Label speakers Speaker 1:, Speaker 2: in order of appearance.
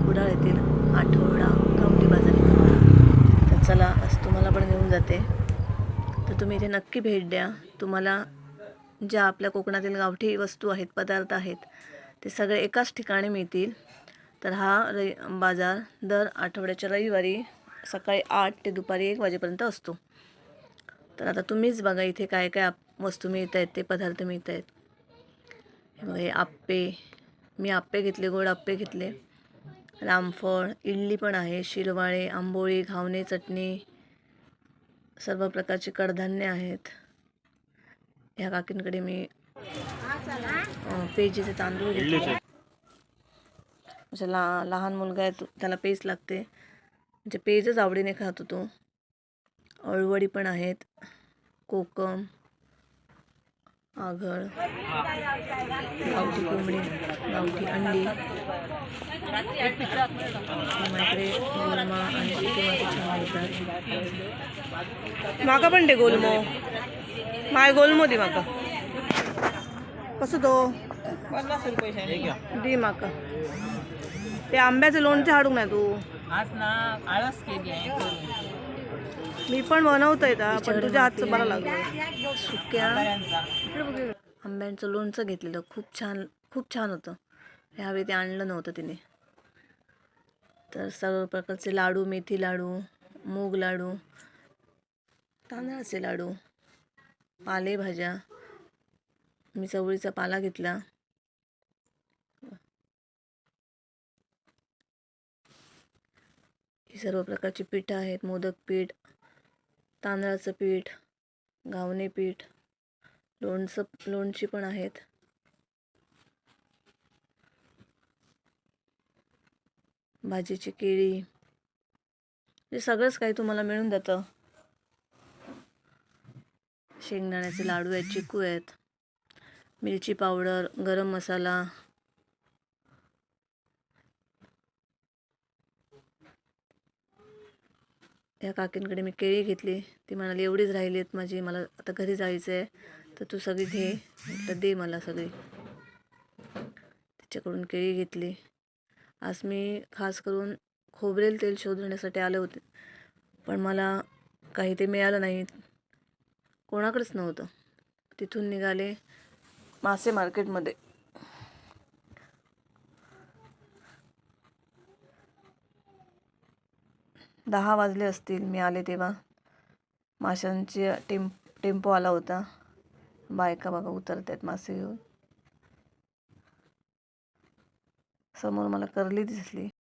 Speaker 1: कुडाळ येथील आठवडा गावठी बाजार येथे. तर चला आज तुम्हाला पण घेऊन जाते. तर तुम्ही इथे नक्की भेट द्या. तुम्हाला ज्या आपल्या कोकणातील गावठी वस्तू आहेत, पदार्थ आहेत, ते सगळे एकाच ठिकाणी मिळतील. तर हा बाजार दर आठवड्याच्या रविवारी सकाळी 8 ते दुपारी 1 वाजेपर्यंत असतो. तर आता तुम्हीच बघा इथे काय काय वस्तू मिळत आहेत, ते पदार्थ मिळत आहेत. हे आप्पे, मी आप्पे घेतले, गोड आप्पे घेतले. रामफळ, इडली पण आहे, शिरवाळे, आंबोळी, घावणे, चटणी, सर्व प्रकारची कडधान्य आहेत. ह्या काकींकडे मी पेजीचे तांदूळ घेतले. लहान मुलगा आहे, त्याला पेज लागते, म्हणजे पेजच आवडीने खातो तो. अळवडी पण आहेत, कोकम, आघळ, गावठी कोंबडी, गावठी अंडी, माझ्याकडे गोलमा आणि सुके मासे छान मिळतात. माका पण दे गोलमो, माय गोलमो दे माका. कसं तो 50 रुपये दे माका. ते आंब्याचं लोणचं हाडूक नाही तू.
Speaker 2: आज ना आळस केली आहे.
Speaker 1: मी पण बनवतोय पण तुझ्या हातचं बरं लागलं. सुक्या आंब्यांचं लोणचं घेतलेलं, खूप छान होतं. ह्यावेळी ते आणलं नव्हतं तिने. तर सर्व प्रकारचे लाडू, मेथी लाडू, मूग लाडू, तांदळाचे लाडू, पालेभाज्या, मी चवळीचा पाला घेतला. ही सर्व प्रकारची पीठ आहेत, मोदक पीठ, तांदळाचं पीठ, घावणे पीठ, लोणची पण आहेत. भाजीची केळी, हे सगळंच काही तुम्हाला मिळून जातं. शेंगदाण्याचे लाडू आहेत, चिकू आहेत, मिरची पावडर, गरम मसाला, या काकींकडे मी केळी घेतली. ती म्हणाली एवढीच राहिली आहेत माझी, मला आता घरी जायचं आहे, तर तू सगळी घे. म्हटलं दे मला सगळी. तिच्याकडून केळी घेतली. आज मी खास करून खोबरेल तेल शोधण्यासाठी आले होते, पण मला काही ते मिळालं नाही, कोणाकडेच नव्हतं. तिथून निघाले मासे मार्केटमध्ये. दहा वाजले असतील मी आले तेव्हा. माशांची टेम्पो आला होता. बायका बघा उतरत आहेत मासे घेऊन. समोर मला करली दिसली.